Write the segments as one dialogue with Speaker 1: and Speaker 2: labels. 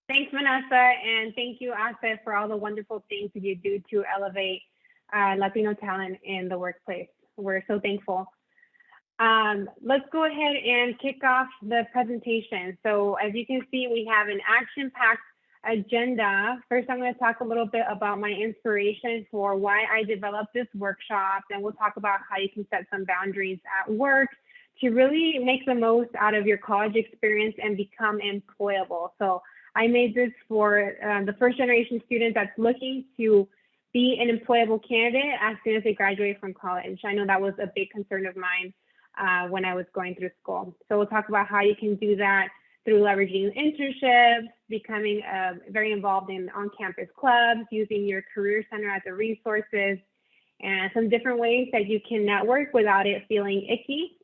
Speaker 1: Thanks, Vanessa, and thank you, Asif, for all the wonderful things that you do to elevate Latino talent in the workplace. We're so thankful. Let's go ahead and kick off the presentation. So as you can see, we have an action-packed agenda. First, I'm going to talk a little bit about my inspiration for why I developed this workshop. Then we'll talk about how you can set some boundaries at work to really make the most out of your college experience and become employable. So I made this for the first generation student that's looking to be an employable candidate as soon as they graduate from college. I know that was a big concern of mine when I was going through school. So we'll talk about how you can do that through leveraging internships, becoming very involved in on-campus clubs, using your career center as a resources, and some different ways that you can network without it feeling icky.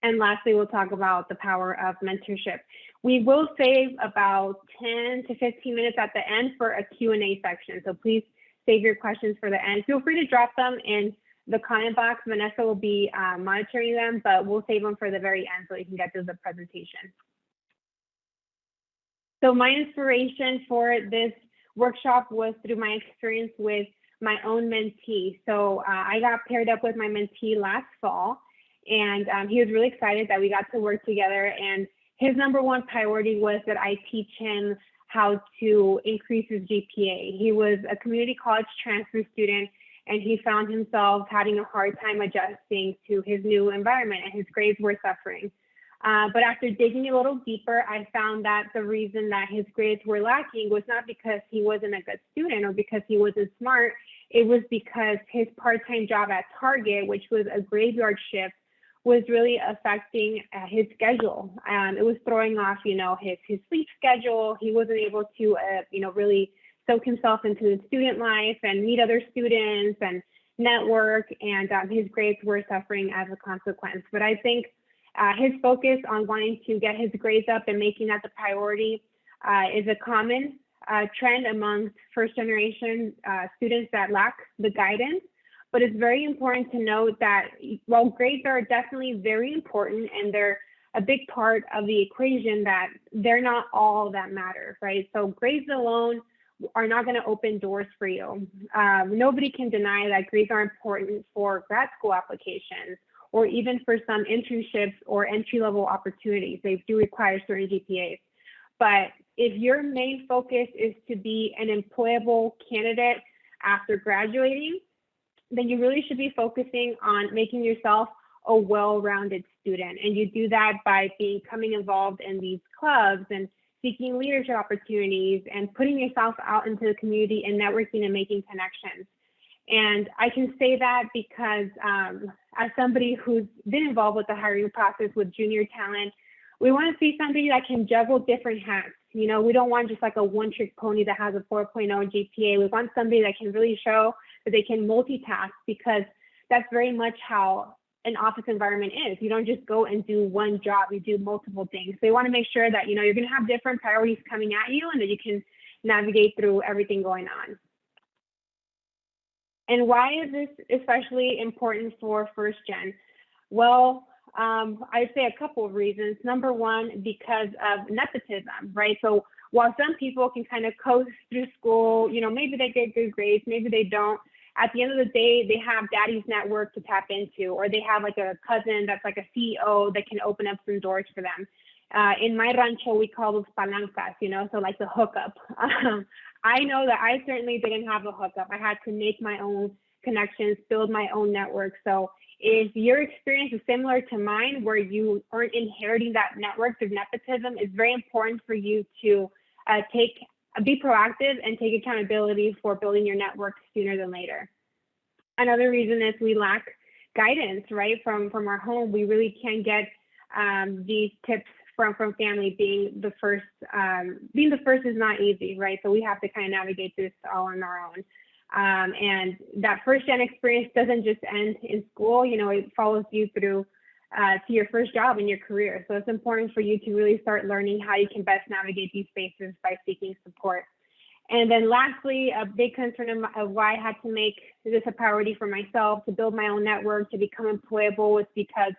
Speaker 1: And lastly, we'll talk about the power of mentorship. We will save about 10 to 15 minutes at the end for a Q&A section. So please save your questions for the end. Feel free to drop them in the comment box. Vanessa will be monitoring them, but we'll save them for the very end so you can get to the presentation. So my inspiration for this workshop was through my experience with my own mentee. So I got paired up with my mentee last fall, and he was really excited that we got to work together. And his number one priority was that I teach him how to increase his GPA. He was a community college transfer student, and he found himself having a hard time adjusting to his new environment, and his grades were suffering. But after digging a little deeper, I found that the reason that his grades were lacking was not because he wasn't a good student or because he wasn't smart. It was because his part-time job at Target, which was a graveyard shift, was really affecting his schedule. It was throwing off, his sleep schedule. He wasn't able to, really soak himself into the student life and meet other students and network, and his grades were suffering as a consequence. But I think his focus on wanting to get his grades up and making that the priority is a common trend amongst first generation students that lack the guidance. But it's very important to note that while grades are definitely very important and they're a big part of the equation, that they're not all that matter, right? So grades alone are not going to open doors for you. Nobody can deny that grades are important for grad school applications or even for some internships or entry-level opportunities. They do require certain GPAs. But if your main focus is to be an employable candidate after graduating, then you really should be focusing on making yourself a well-rounded student. And you do that by becoming involved in these clubs and seeking leadership opportunities and putting yourself out into the community and networking and making connections. And I can say that because as somebody who's been involved with the hiring process with junior talent, we want to see somebody that can juggle different hats. We don't want just like a one-trick pony that has a 4.0 GPA. We want somebody that can really show that they can multitask, because that's very much how an office environment is. You don't just go and do one job, you do multiple things. So you want to make sure that, you're going to have different priorities coming at you and that you can navigate through everything going on. And why is this especially important for first gen? Well, I'd say a couple of reasons. Number one, because of nepotism, right? So while some people can kind of coast through school, maybe they get good grades, maybe they don't. At the end of the day, they have daddy's network to tap into, or they have like a cousin that's like a CEO that can open up some doors for them. In my rancho, we call those palancas, so like the hookup. I know that I certainly didn't have a hookup. I had to make my own connections, build my own network. So if your experience is similar to mine, where you aren't inheriting that network through nepotism, it's very important for you to be proactive and take accountability for building your network sooner than later. Another reason is we lack guidance, right? From our home, we really can't get these tips from family. Being the first is not easy, right? So we have to kind of navigate this all on our own. And that first gen experience doesn't just end in school, it follows you through to your first job in your career. So it's important for you to really start learning how you can best navigate these spaces by seeking support. And then lastly, a big concern of why I had to make this a priority for myself to build my own network, to become employable, was because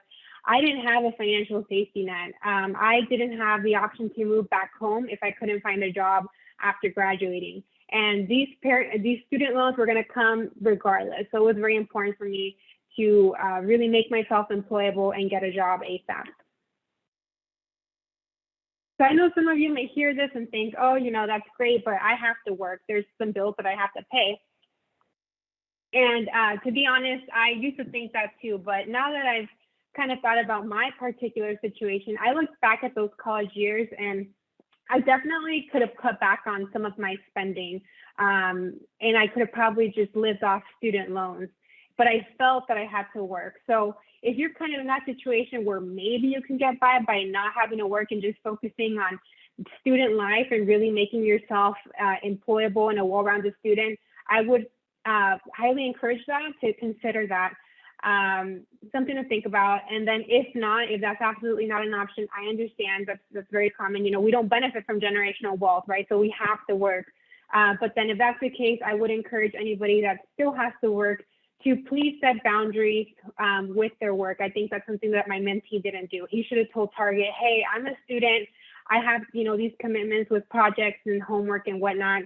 Speaker 1: I didn't have a financial safety net. I didn't have the option to move back home if I couldn't find a job after graduating. And these student loans were going to come regardless. So it was very important for me to really make myself employable and get a job ASAP. So I know some of you may hear this and think, oh, you know, that's great, but I have to work. There's some bills that I have to pay. And to be honest, I used to think that too, but now that I've kind of thought about my particular situation, I look back at those college years and I definitely could have cut back on some of my spending. And I could have probably just lived off student loans, but I felt that I had to work. So if you're kind of in that situation where maybe you can get by not having to work and just focusing on student life and really making yourself employable and a well-rounded student, I would highly encourage that, to consider that. Something to think about. And then if that's absolutely not an option, I understand that's very common. You know, we don't benefit from generational wealth, right? So we have to work. But then if that's the case, I would encourage anybody that still has to work to please set boundaries with their work. I think that's something that my mentee didn't do. He should have told Target, hey, I'm a student. I have, you know, these commitments with projects and homework and whatnot.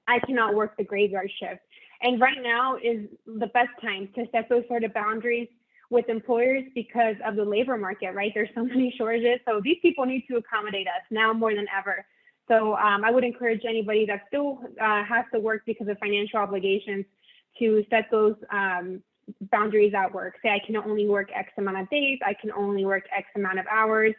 Speaker 1: I cannot work the graveyard shift. And right now is the best time to set those sort of boundaries with employers because of the labor market, right? There's so many shortages. So these people need to accommodate us now more than ever. So I would encourage anybody that still has to work because of financial obligations to set those boundaries at work. Say, I can only work X amount of days. I can only work X amount of hours.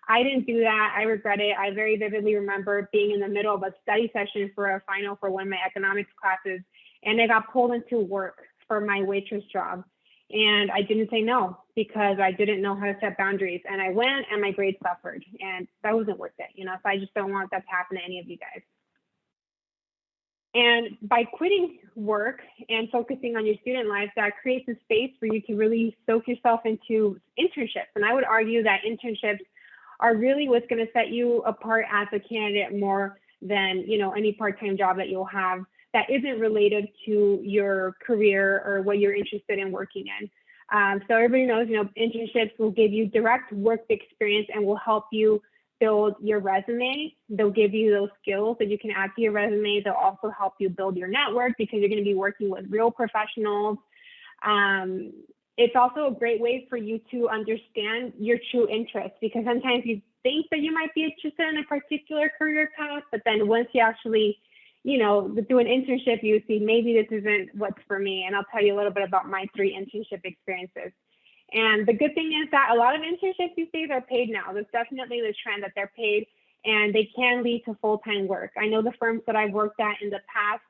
Speaker 1: I didn't do that. I regret it. I very vividly remember being in the middle of a study session for a final for one of my economics classes, and I got pulled into work for my waitress job. And I didn't say no because I didn't know how to set boundaries. And I went and my grades suffered, and that wasn't worth it, you know, so I just don't want that to happen to any of you guys. And by quitting work and focusing on your student life, that creates a space for you to really soak yourself into internships. And I would argue that internships are really what's going to set you apart as a candidate more than, you know, any part-time job that you'll have that isn't related to your career or what you're interested in working in. So everybody knows, you know, internships will give you direct work experience and will help you build your resume. They'll give you those skills that you can add to your resume. They'll also help you build your network because you're going to be working with real professionals. It's also a great way for you to understand your true interests, because sometimes you think that you might be interested in a particular career path, but then once you actually, you know, do an internship, you see maybe this isn't what's for me. And I'll tell you a little bit about my 3 internship experiences. And the good thing is that a lot of internships these days are paid now. There's definitely the trend that they're paid, and they can lead to full-time work. I know the firms that I've worked at in the past,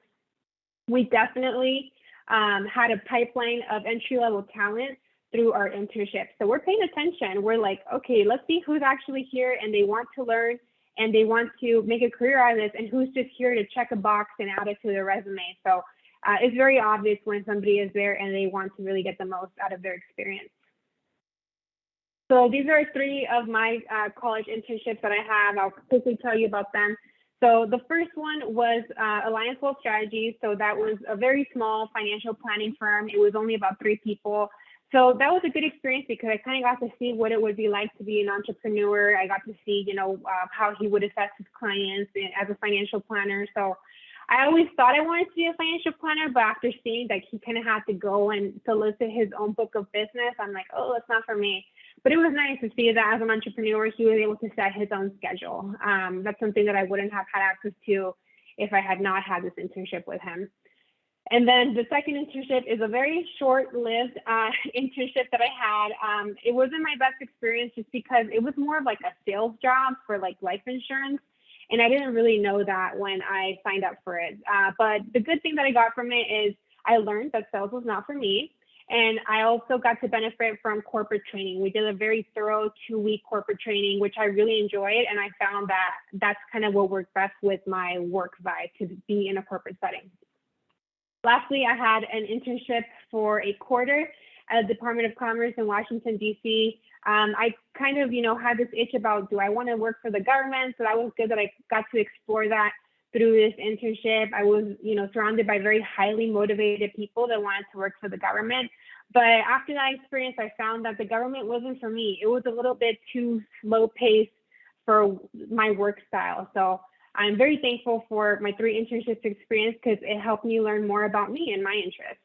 Speaker 1: we definitely had a pipeline of entry-level talent through our internships. So we're paying attention. We're like, okay, let's see who's actually here and they want to learn and they want to make a career out of this, and who's just here to check a box and add it to their resume. So it's very obvious when somebody is there and they want to really get the most out of their experience. So these are 3 of my college internships that I have. I'll quickly tell you about them. So the first one was Alliance Wealth Strategies. So that was a very small financial planning firm. It was only about 3 people. So that was a good experience because I kind of got to see what it would be like to be an entrepreneur. I got to see, you know, how he would assess his clients as a financial planner. So I always thought I wanted to be a financial planner, but after seeing that he kind of had to go and solicit his own book of business, I'm like, oh, that's not for me. But it was nice to see that as an entrepreneur, he was able to set his own schedule. That's something that I wouldn't have had access to if I had not had this internship with him. And then the second internship is a very short-lived internship that I had. It wasn't my best experience just because it was more of like a sales job for like life insurance. And I didn't really know that when I signed up for it. But the good thing that I got from it is I learned that sales was not for me. And I also got to benefit from corporate training. We did a very thorough 2-week corporate training, which I really enjoyed. And I found that that's kind of what worked best with my work vibe, to be in a corporate setting. Lastly, I had an internship for a quarter at the Department of Commerce in Washington, D.C. I kind of, you know, had this itch about, do I want to work for the government? So that was good that I got to explore that through this internship. I was, you know, surrounded by very highly motivated people that wanted to work for the government. But after that experience, I found that the government wasn't for me. It was a little bit too slow paced for my work style. So I'm very thankful for my 3 internships experience because it helped me learn more about me and my interests.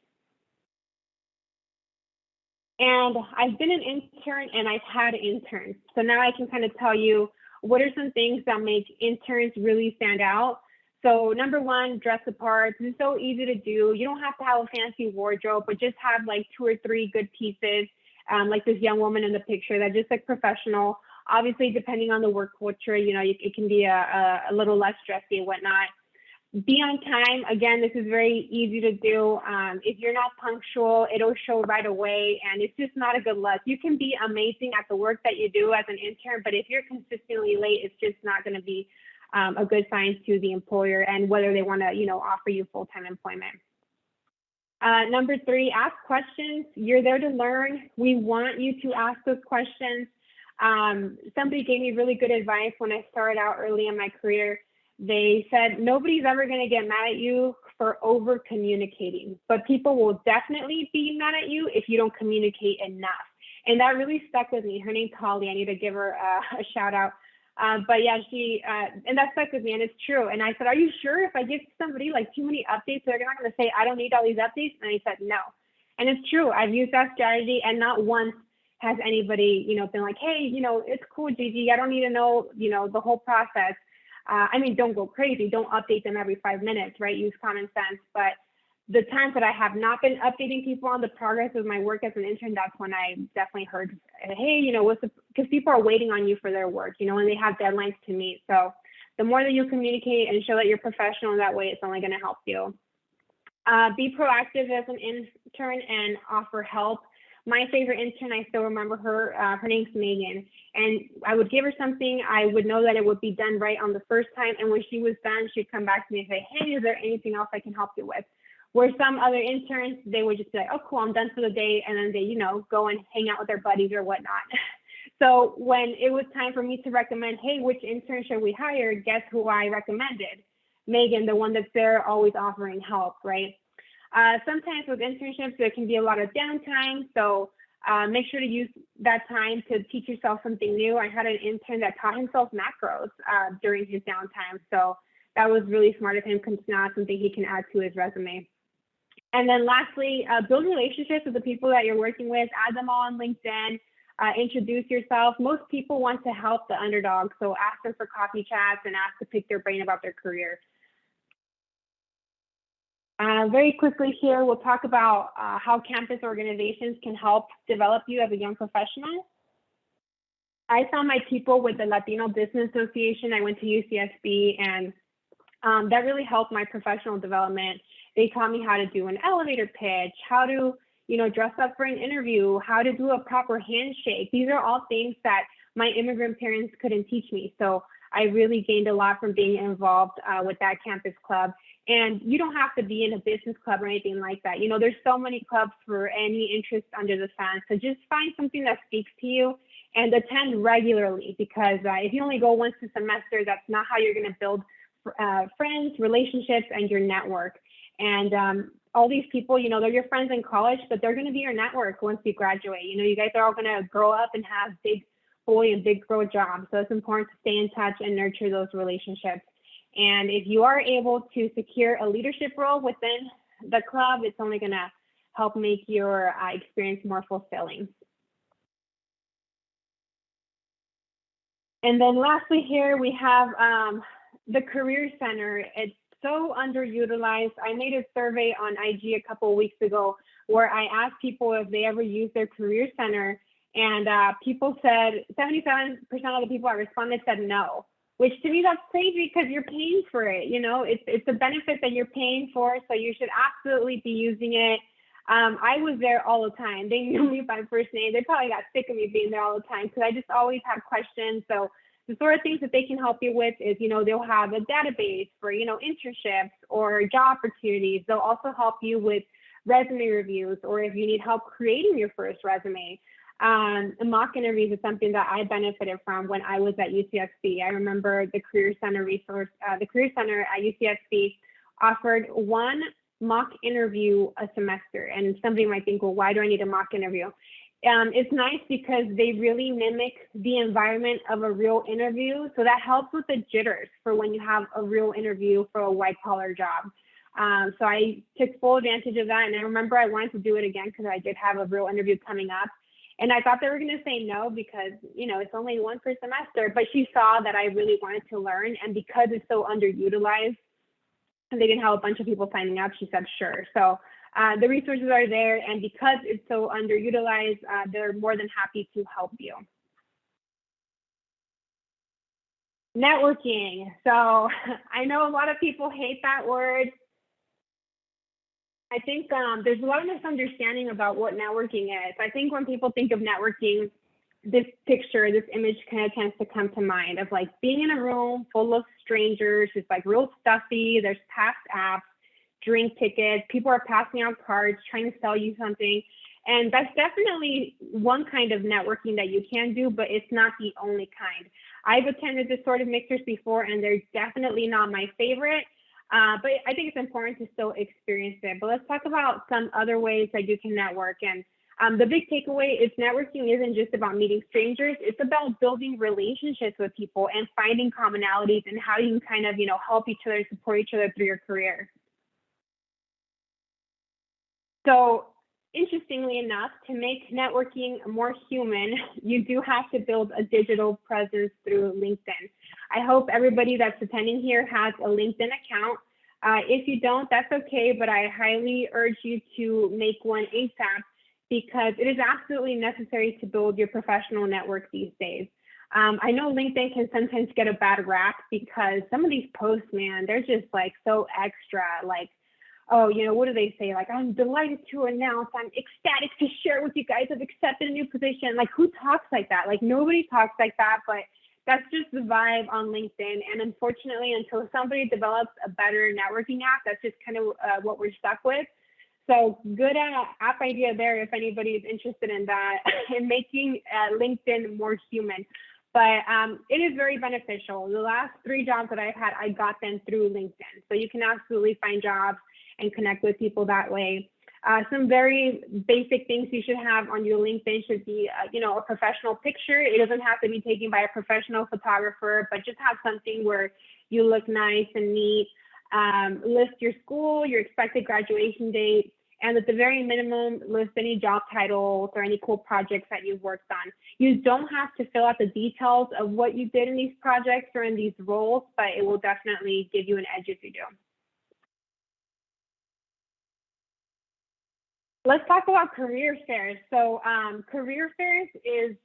Speaker 1: And I've been an intern and I've had interns. So now I can kind of tell you what are some things that make interns really stand out. So number one, dress the part. It's so easy to do. You don't have to have a fancy wardrobe, but just have like 2 or 3 good pieces, like this young woman in the picture that just like professional. Obviously, depending on the work culture, you know, it can be a little less dressy and whatnot. Be on time. Again, this is very easy to do. If you're not punctual, it'll show right away, and it's just not a good look. You can be amazing at the work that you do as an intern, but if you're consistently late, it's just not going to be a good sign to the employer and whether they want to, you know, offer you full-time employment. Number 3, ask questions. You're there to learn. We want you to ask those questions. Somebody gave me really good advice when I started out early in my career. They said, nobody's ever going to get mad at you for over communicating, but people will definitely be mad at you if you don't communicate enough. And that really stuck with me. Her name's Holly. I need to give her a shout out. But yeah, and that stuck with me, and it's true. And I said, are you sure if I give somebody like too many updates, they're not going to say, I don't need all these updates? And I said, no. And it's true. I've used that strategy, and not once has anybody, you know, been like, hey, you know, it's cool, Gigi. I don't need to know, you know, the whole process. I mean, don't go crazy. Don't update them every 5 minutes, right? Use common sense. But the times that I have not been updating people on the progress of my work as an intern, that's when I definitely heard, hey, you know, because people are waiting on you for their work, you know, and they have deadlines to meet. So the more that you communicate and show that you're professional that way, it's only going to help you. Be proactive as an intern and offer help. My favorite intern, I still remember her. Her name's Megan. And I would give her something. I would know that it would be done right on the first time. And when she was done, she'd come back to me and say, hey, is there anything else I can help you with? Where some other interns, they would just be like, oh, cool, I'm done for the day. And then they, you know, go and hang out with their buddies or whatnot. So when it was time for me to recommend, hey, which intern should we hire? Guess who I recommended? Megan, the one that's there always offering help, right? Sometimes with internships, there can be a lot of downtime. So make sure to use that time to teach yourself something new. I had an intern that taught himself macros during his downtime. So that was really smart of him because now it's something he can add to his resume. And then lastly, build relationships with the people that you're working with, add them all on LinkedIn, introduce yourself. Most people want to help the underdog. So ask them for coffee chats and ask to pick their brain about their career. Very quickly here, we'll talk about how campus organizations can help develop you as a young professional. I found my people with the Latino Business Association. I went to UCSB, and that really helped my professional development. They taught me how to do an elevator pitch, how to, you know, dress up for an interview, how to do a proper handshake. These are all things that my immigrant parents couldn't teach me. So I really gained a lot from being involved with that campus club. And you don't have to be in a business club or anything like that. You know, there's so many clubs for any interest under the sun. So just find something that speaks to you and attend regularly, because if you only go once a semester, that's not how you're going to build friends, relationships, and your network. And all these people, you know, they're your friends in college, but they're going to be your network once you graduate. You know, you guys are all going to grow up and have big boy and big girl jobs. So it's important to stay in touch and nurture those relationships. And if you are able to secure a leadership role within the club, it's only going to help make your experience more fulfilling. And then lastly here, we have the Career Center. It's so underutilized. I made a survey on IG a couple of weeks ago where I asked people if they ever use their Career Center, and people said 77% of the people I responded said no, which to me that's crazy because you're paying for it. You know, it's a benefit that you're paying for, so you should absolutely be using it. I was there all the time. They knew me by first name. They probably got sick of me being there all the time because I just always have questions. So the sort of things that they can help you with is, you know, they'll have a database for, you know, internships or job opportunities. They'll also help you with resume reviews, or if you need help creating your first resume. Mock interviews is something that I benefited from when I was at UCSB. I remember the Career Center resource, the Career Center at UCSB offered one mock interview a semester. And somebody might think, well, why do I need a mock interview? It's nice because they really mimic the environment of a real interview. So that helps with the jitters for when you have a real interview for a white collar job. So I took full advantage of that. And I remember I wanted to do it again because I did have a real interview coming up. And I thought they were going to say no because, you know, it's only one per semester. But she saw that I really wanted to learn. And because it's so underutilized, and they didn't have a bunch of people signing up, she said, sure. So the resources are there. And because it's so underutilized, they're more than happy to help you. Networking. So I know a lot of people hate that word. I think there's a lot of misunderstanding about what networking is. I think when people think of networking, this picture, this image kind of tends to come to mind of like being in a room full of strangers. It's like real stuffy. There's packed apps, drink tickets. People are passing out cards, trying to sell you something. And that's definitely one kind of networking that you can do, but it's not the only kind. I've attended this sort of mixers before, and they're definitely not my favorite. But I think it's important to still experience it. But let's talk about some other ways that you can network. And the big takeaway is networking isn't just about meeting strangers. It's about building relationships with people and finding commonalities and how you can kind of, you know, help each other, support each other through your career. So interestingly enough, to make networking more human, you do have to build a digital presence through LinkedIn. I hope everybody that's attending here has a LinkedIn account. If you don't, that's okay, but I highly urge you to make one ASAP because it is absolutely necessary to build your professional network these days. I know LinkedIn can sometimes get a bad rap because some of these posts, man, they're just like so extra, like, oh, you know, what do they say? Like, I'm delighted to announce, I'm ecstatic to share with you guys, I've accepted a new position. Like, who talks like that? Like, nobody talks like that, but that's just the vibe on LinkedIn. And unfortunately, until somebody develops a better networking app, that's just kind of what we're stuck with. So good app idea there if anybody is interested in that, in making LinkedIn more human. But it is very beneficial. The last 3 jobs that I've had, I got them through LinkedIn. So you can absolutely find jobs and connect with people that way. Some very basic things you should have on your LinkedIn should be, you know, a professional picture. It doesn't have to be taken by a professional photographer, but just have something where you look nice and neat. List your school, your expected graduation date, and at the very minimum, list any job titles or any cool projects that you've worked on. You don't have to fill out the details of what you did in these projects or in these roles, but it will definitely give you an edge if you do. Let's talk about career fairs. So career fairs is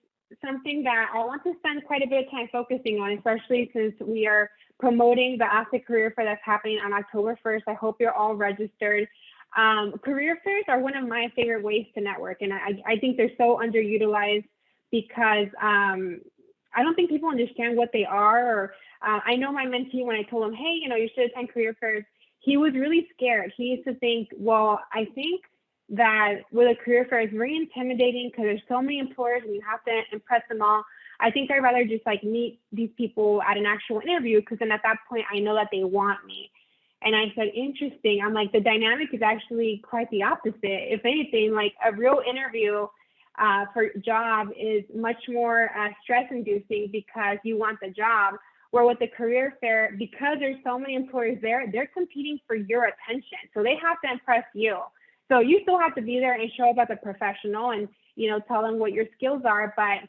Speaker 1: something that I want to spend quite a bit of time focusing on, especially since we are promoting the HACE Career Fair that's happening on October 1st. I hope you're all registered. Career fairs are one of my favorite ways to network, and I think they're so underutilized because I don't think people understand what they are. Or I know my mentee, when I told him, hey, you know, you should attend career fairs, he was really scared. He used to think, well, I think that with a career fair is very intimidating because there's so many employers and you have to impress them all. I think I'd rather just like meet these people at an actual interview because then at that point I know that they want me. And I said, interesting. I'm like, the dynamic is actually quite the opposite. If anything, like a real interview for a job is much more stress inducing because you want the job. Where with the career fair, because there's so many employers there, they're competing for your attention. So they have to impress you. So you still have to be there and show up as a professional and, you know, tell them what your skills are, but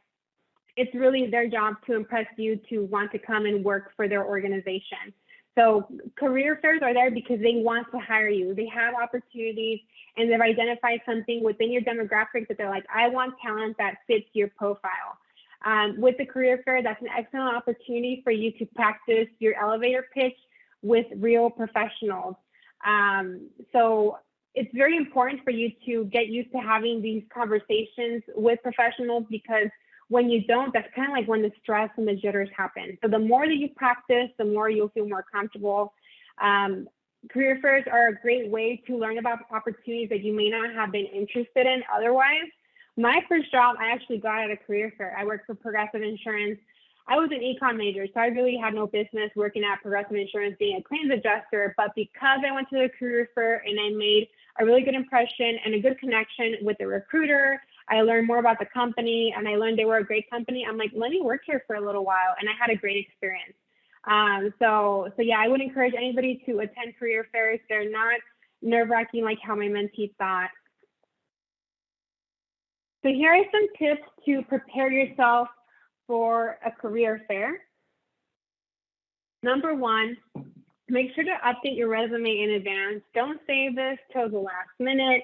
Speaker 1: it's really their job to impress you to want to come and work for their organization. So career fairs are there because they want to hire you. They have opportunities and they've identified something within your demographic that they're like, I want talent that fits your profile. With the career fair, that's an excellent opportunity for you to practice your elevator pitch with real professionals. So it's very important for you to get used to having these conversations with professionals because when you don't, that's kind of like when the stress and the jitters happen. So the more that you practice, the more you'll feel more comfortable. Career fairs are a great way to learn about opportunities that you may not have been interested in otherwise. My first job, I actually got at a career fair. I worked for Progressive Insurance. I was an econ major, so I really had no business working at Progressive Insurance being a claims adjuster. But because I went to the career fair and I made a really good impression and a good connection with the recruiter, I learned more about the company and I learned they were a great company. I'm like, let me work here for a little while. And I had a great experience. So yeah, I would encourage anybody to attend career fairs. They're not nerve-wracking like how my mentee thought. So here are some tips to prepare yourself for a career fair. Number one, make sure to update your resume in advance. Don't save this till the last minute.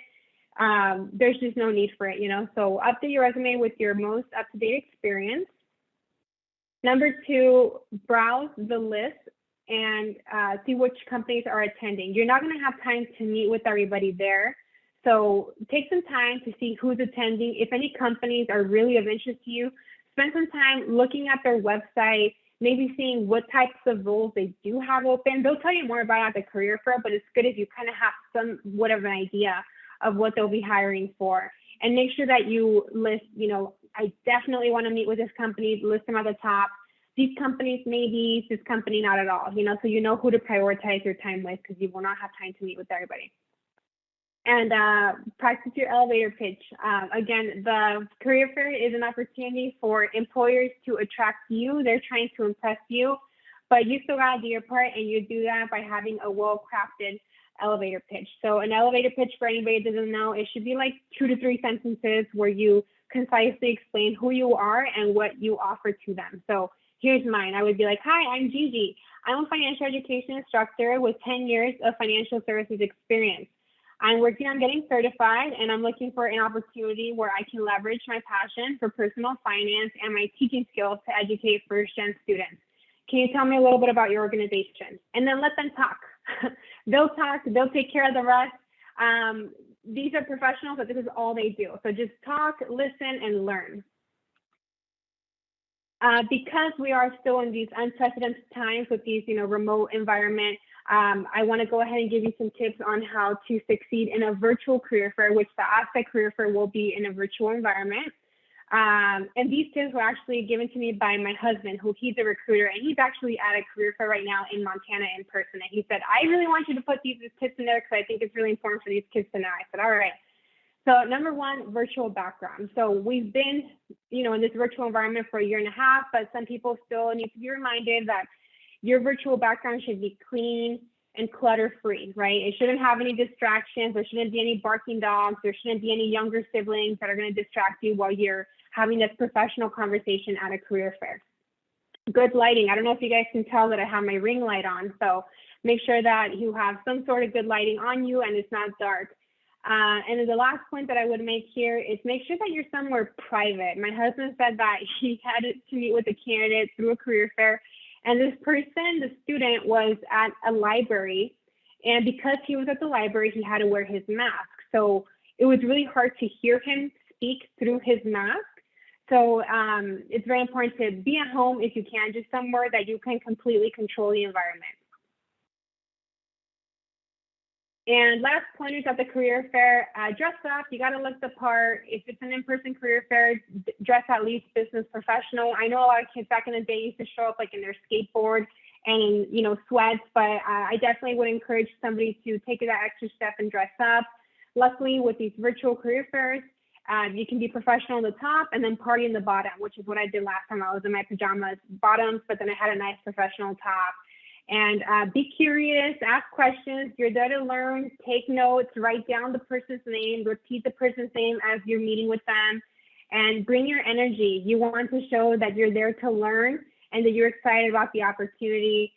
Speaker 1: There's just no need for it, you know? So update your resume with your most up-to-date experience. Number two, browse the list and see which companies are attending. You're not going to have time to meet with everybody there. So take some time to see who's attending. If any companies are really of interest to you, spend some time looking at their website, maybe seeing what types of roles they do have open. They'll tell you more about it at the career fair, but it's good if you kind of have somewhat of an idea of what they'll be hiring for. And make sure that you list, you know, I definitely want to meet with this company, list them at the top. These companies maybe, this company not at all, you know, so you know who to prioritize your time with because you will not have time to meet with everybody. And practice your elevator pitch. Again, the career fair is an opportunity for employers to attract you. They're trying to impress you, but you still gotta do your part, and you do that by having a well-crafted elevator pitch. So an elevator pitch, for anybody that doesn't know, it should be like 2 to 3 sentences where you concisely explain who you are and what you offer to them. So here's mine. I would be like, hi, I'm Gigi. I'm a financial education instructor with 10 years of financial services experience. I'm working on getting certified, and I'm looking for an opportunity where I can leverage my passion for personal finance and my teaching skills to educate first-gen students. Can you tell me a little bit about your organization? And then let them talk. They'll talk, they'll take care of the rest. These are professionals, but this is all they do. So just talk, listen, and learn. Because we are still in these unprecedented times with these, you know, remote environment, I want to go ahead and give you some tips on how to succeed in a virtual career fair, which the HACE Career Fair will be in a virtual environment. And these tips were actually given to me by my husband, who he's a recruiter, and he's actually at a career fair right now in Montana in person. And he said, I really want you to put these tips in there because I think it's really important for these kids to know. I said, all right. So number one, virtual background. So we've been, you know, in this virtual environment for 1.5 years, but some people still need to be reminded that your virtual background should be clean and clutter-free, right? It shouldn't have any distractions. There shouldn't be any barking dogs. There shouldn't be any younger siblings that are going to distract you while you're having this professional conversation at a career fair. Good lighting. I don't know if you guys can tell that I have my ring light on, so make sure that you have some sort of good lighting on you and it's not dark. And then the last point that I would make here is make sure that you're somewhere private. My husband said that he had to meet with a candidate through a career fair, and this person, the student, was at a library, and because he was at the library, he had to wear his mask. So it was really hard to hear him speak through his mask. So it's very important to be at home if you can, just somewhere that you can completely control the environment. And last pointers at the career fair, dress up. You got to look the part. If it's an in-person career fair, dress at least business professional. I know a lot of kids back in the day used to show up like in their skateboard and in, you know, sweats, but I definitely would encourage somebody to take that extra step and dress up. Luckily, with these virtual career fairs, you can be professional on the top and then party in the bottom, which is what I did last time. I was in my pajamas bottoms, but then I had a nice professional top. And be curious, ask questions. You're there to learn, take notes, write down the person's name, repeat the person's name as you're meeting with them, and bring your energy. You want to show that you're there to learn and that you're excited about the opportunity.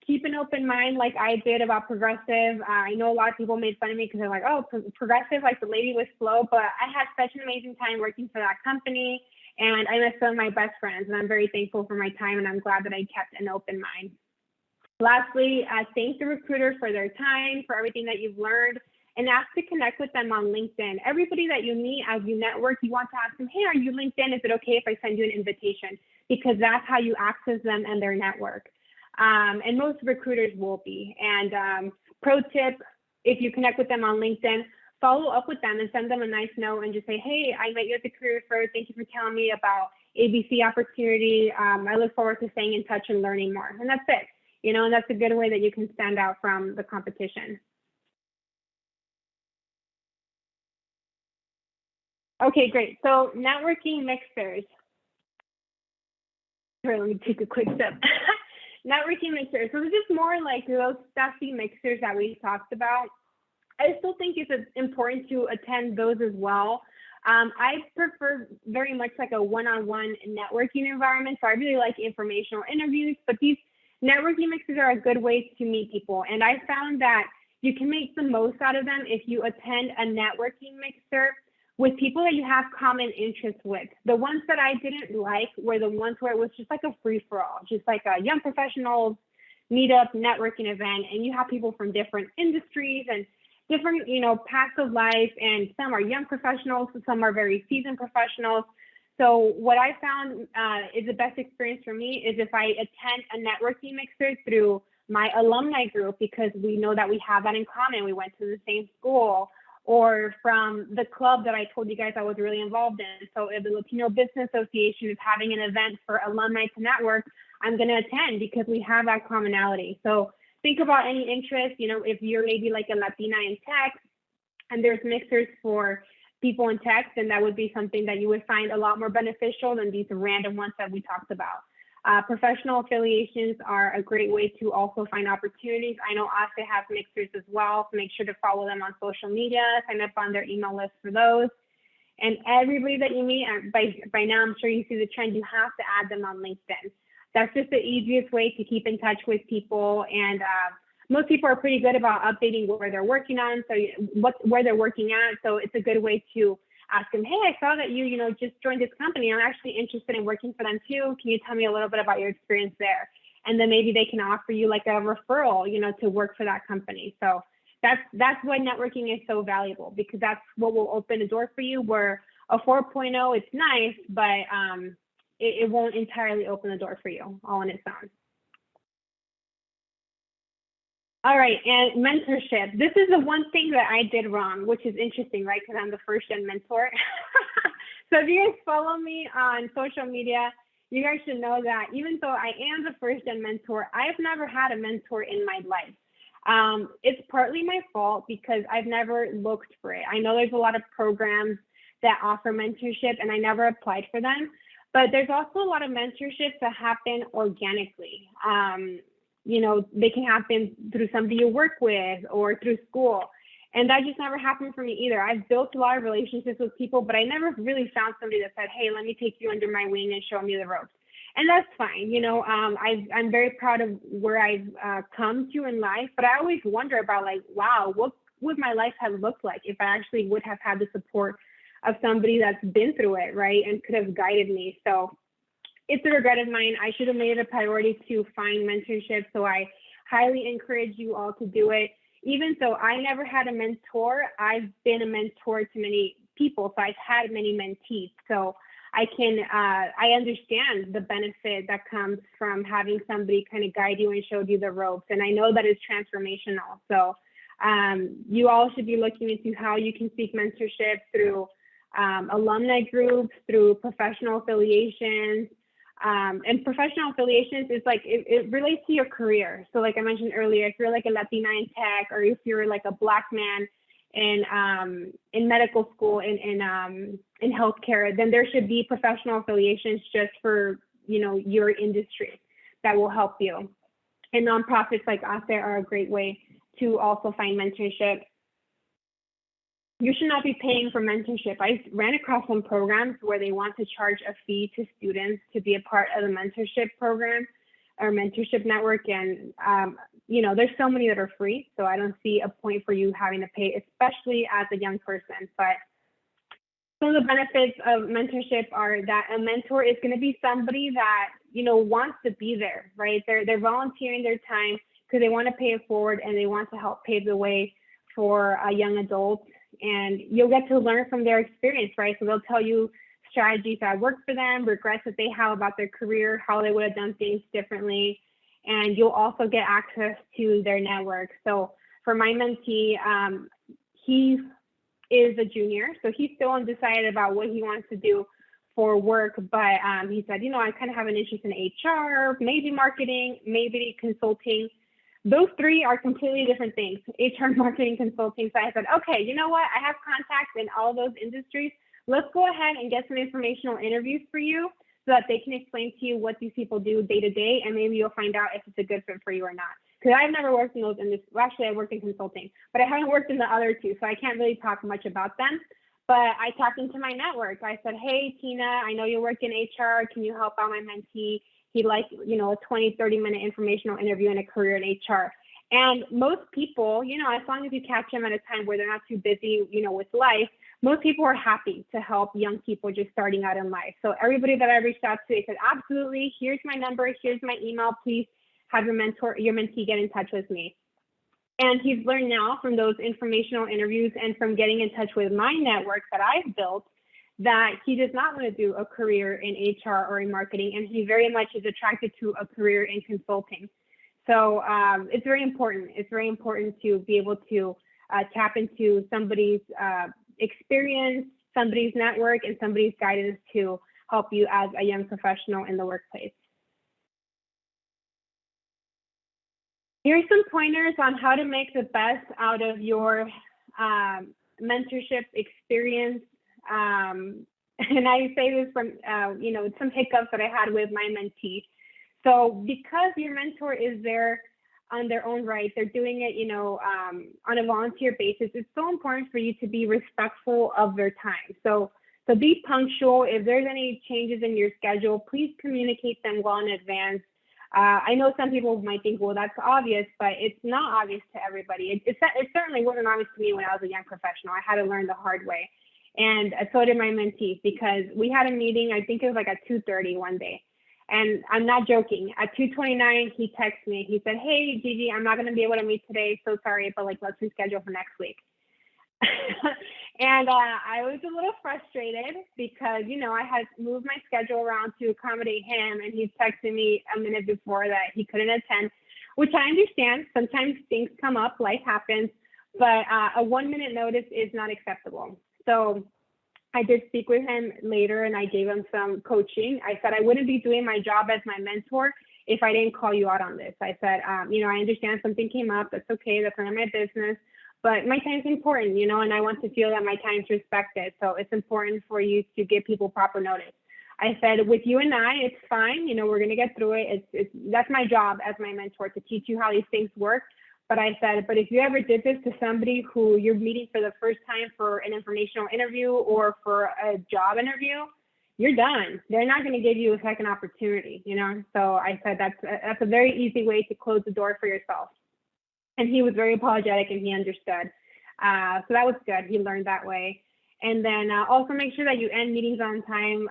Speaker 1: Keep an open mind like I did about Progressive. I know a lot of people made fun of me because they're like, oh, Progressive, like the lady was slow, but I had such an amazing time working for that company, and I met some of my best friends, and I'm very thankful for my time, and I'm glad that I kept an open mind. Lastly, thank the recruiter for their time, for everything that you've learned, and ask to connect with them on LinkedIn. Everybody that you meet as you network, you want to ask them, hey, are you LinkedIn? Is it okay if I send you an invitation? Because that's how you access them and their network. And most recruiters will be. And pro tip, if you connect with them on LinkedIn, follow up with them and send them a nice note and just say, hey, I met you at the career fair. Thank you for telling me about, ABC opportunity. I look forward to staying in touch and learning more. And that's it, you know, and that's a good way that you can stand out from the competition. Okay, great. So networking mixers. Here, let me take a quick sip. Networking mixers. So this is more like those stuffy mixers that we talked about. I still think it's important to attend those as well. I prefer very much like a one-on-one networking environment. So I really like informational interviews, but these networking mixers are a good way to meet people. And I found that you can make the most out of them if you attend a networking mixer with people that you have common interests with. The ones that I didn't like were the ones where it was just like a free-for-all, just like a young professionals meetup networking event, and you have people from different industries and different, you know, paths of life, and some are young professionals, some are very seasoned professionals. So what I found is the best experience for me is if I attend a networking mixer through my alumni group, because we know that we have that in common. We went to the same school, or from the club that I told you guys I was really involved in. So if the Latino Business Association is having an event for alumni to network, I'm going to attend because we have that commonality. So think about any interest, you know, if you're maybe like a Latina in tech and there's mixers for people in tech, then that would be something that you would find a lot more beneficial than these random ones that we talked about. Professional affiliations are a great way to also find opportunities. I know ASE has mixers as well, so make sure to follow them on social media, sign up on their email list for those. And everybody that you meet, by now I'm sure you see the trend, you have to add them on LinkedIn. That's just the easiest way to keep in touch with people. And most people are pretty good about updating where they're working on, so where they're working at. So it's a good way to ask them, hey, I saw that you know, just joined this company. I'm actually interested in working for them too. Can you tell me a little bit about your experience there? And then maybe they can offer you like a referral, you know, to work for that company. So that's why networking is so valuable, because that's what will open a door for you, where a 4.0, it's nice, but it won't entirely open the door for you all on its own. All right, and mentorship. This is the one thing that I did wrong, which is interesting, right? Because I'm the first gen mentor. So if you guys follow me on social media, you guys should know that even though I am the first gen mentor, I've never had a mentor in my life. It's partly my fault because I've never looked for it. I know there's a lot of programs that offer mentorship and I never applied for them, but there's also a lot of mentorships that happen organically. You know, they can happen through somebody you work with or through school. And that just never happened for me either. I've built a lot of relationships with people, but I never really found somebody that said, hey, let me take you under my wing and show me the ropes. And that's fine. You know, I'm very proud of where I've come to in life, but I always wonder about like, wow, what would my life have looked like if I actually would have had the support of somebody that's been through it, right? And could have guided me. So it's a regret of mine. I should have made it a priority to find mentorship. So I highly encourage you all to do it. Even though I never had a mentor, I've been a mentor to many people. So I've had many mentees. So I understand the benefit that comes from having somebody kind of guide you and show you the ropes. And I know that it's transformational. So you all should be looking into how you can seek mentorship through alumni groups, through professional affiliations. And professional affiliations is like, it relates to your career. So like I mentioned earlier, if you're like a Latina in tech, or if you're like a Black man in medical school, in healthcare, then there should be professional affiliations just for, you know, your industry that will help you. And nonprofits like ASE are a great way to also find mentorship. You should not be paying for mentorship. I ran across some programs where they want to charge a fee to students to be a part of the mentorship program or mentorship network. And, you know, there's so many that are free. So I don't see a point for you having to pay, especially as a young person. But some of the benefits of mentorship are that a mentor is going to be somebody that, you know, wants to be there, right? They're volunteering their time because they want to pay it forward and they want to help pave the way for a young adult. And you'll get to learn from their experience, right? So they'll tell you strategies that worked for them, regrets that they have about their career, how they would have done things differently. And you'll also get access to their network. So for my mentee, he is a junior, so he's still undecided about what he wants to do for work, but he said, I kind of have an interest in HR, maybe marketing, maybe consulting. Those three are completely different things, HR, marketing, consulting. So I said, okay, you know what? I have contacts in all those industries. Let's go ahead and get some informational interviews for you so that they can explain to you what these people do day to day, and maybe you'll find out if it's a good fit for you or not. Because I've never worked in those industries. Well, actually, I worked in consulting, but I haven't worked in the other two, so I can't really talk much about them. But I tapped into my network. I said, hey, Tina, I know you work in HR. Can you help out my mentee? He'd like, a 20, 30-minute informational interview and a career in HR. And most people, as long as you catch them at a time where they're not too busy, with life, most people are happy to help young people just starting out in life. So everybody that I reached out to, they said, absolutely, here's my number, here's my email, please have your mentee get in touch with me. And he's learned now from those informational interviews and from getting in touch with my network that I've built that he does not want to do a career in HR or in marketing, and he very much is attracted to a career in consulting. So it's very important. It's very important to be able to tap into somebody's experience, somebody's network, and somebody's guidance to help you as a young professional in the workplace. Here are some pointers on how to make the best out of your mentorship experience. And I say this from, some hiccups that I had with my mentee. So because your mentor is there on their own right, they're doing it, on a volunteer basis, it's so important for you to be respectful of their time. So be punctual. If there's any changes in your schedule, please communicate them well in advance. I know some people might think, well, that's obvious, but it's not obvious to everybody. It certainly wasn't obvious to me when I was a young professional. I had to learn the hard way. And so did my mentees, because we had a meeting, I think it was like at 2:30 one day. And I'm not joking. At 2:29, he texted me. He said, hey, Gigi, I'm not going to be able to meet today. So sorry, but let's reschedule for next week. And I was a little frustrated because, I had moved my schedule around to accommodate him, and he texted me a minute before that he couldn't attend, which I understand. Sometimes things come up, life happens, but a 1-minute notice is not acceptable. So I did speak with him later, and I gave him some coaching. I said, I wouldn't be doing my job as my mentor if I didn't call you out on this. I said, I understand something came up. That's okay. That's none of my business. But my time is important, and I want to feel that my time is respected. So it's important for you to give people proper notice. I said, with you and I, it's fine. We're going to get through it. That's my job as my mentor, to teach you how these things work. But I said, but if you ever did this to somebody who you're meeting for the first time for an informational interview or for a job interview, you're done. They're not going to give you a second opportunity, So I said, that's a very easy way to close the door for yourself. And he was very apologetic, and he understood. So that was good. He learned that way. And then also make sure that you end meetings on time.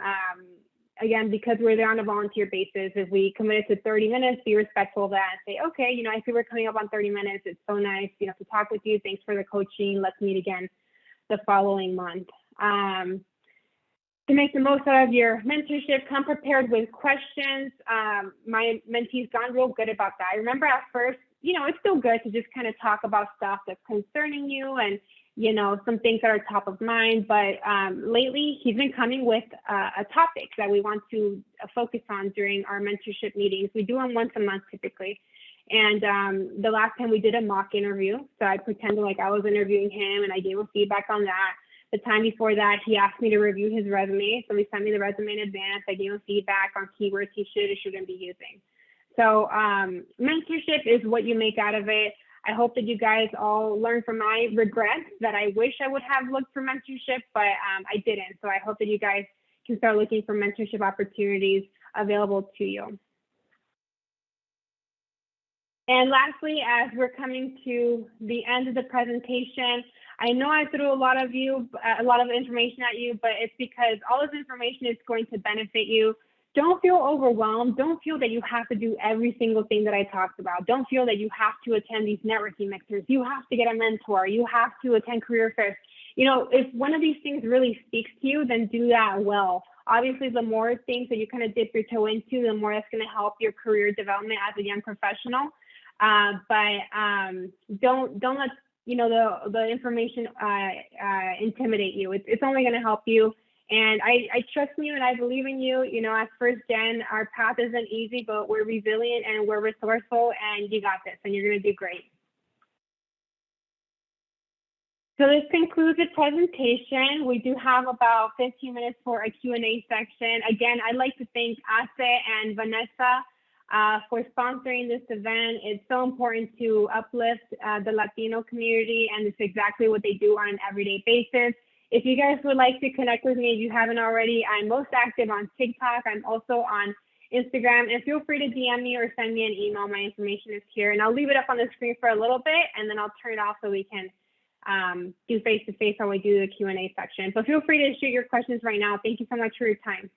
Speaker 1: Again, because we're there on a volunteer basis, if we committed to 30 minutes, be respectful of that and say, okay, I see we're coming up on 30 minutes. It's so nice, to talk with you. Thanks for the coaching. Let's meet again the following month. To make the most out of your mentorship, come prepared with questions. My mentee's gone real good about that. I remember at first, it's still good to just kind of talk about stuff that's concerning you and, some things that are top of mind. But lately, he's been coming with a topic that we want to focus on during our mentorship meetings. We do them once a month typically. And the last time we did a mock interview, so I pretended like I was interviewing him, and I gave him feedback on that. The time before that, he asked me to review his resume. So he sent me the resume in advance. I gave him feedback on keywords he should or shouldn't be using. So mentorship is what you make out of it. I hope that you guys all learn from my regrets that I wish I would have looked for mentorship, but I didn't. So I hope that you guys can start looking for mentorship opportunities available to you. And lastly, as we're coming to the end of the presentation, I know I threw a lot of information at you, but it's because all this information is going to benefit you. Don't feel overwhelmed. Don't feel that you have to do every single thing that I talked about. Don't feel that you have to attend these networking mixers. You have to get a mentor. You have to attend career fairs. If one of these things really speaks to you, then do that well. Obviously, the more things that you kind of dip your toe into, the more that's going to help your career development as a young professional. But don't let the information intimidate you. It's only going to help you. And I trust in you and I believe in you. You know, as first gen, our path isn't easy, but we're resilient and we're resourceful, and you got this, and you're going to do great. So this concludes the presentation. We do have about 15 minutes for a Q&A section. Again, I'd like to thank Ace and Vanessa for sponsoring this event. It's so important to uplift the Latino community, and it's exactly what they do on an everyday basis. If you guys would like to connect with me, if you haven't already, I'm most active on TikTok. I'm also on Instagram, and feel free to DM me or send me an email. My information is here, and I'll leave it up on the screen for a little bit, and then I'll turn it off so we can do face-to-face when we do the Q&A section. So feel free to shoot your questions right now. Thank you so much for your time.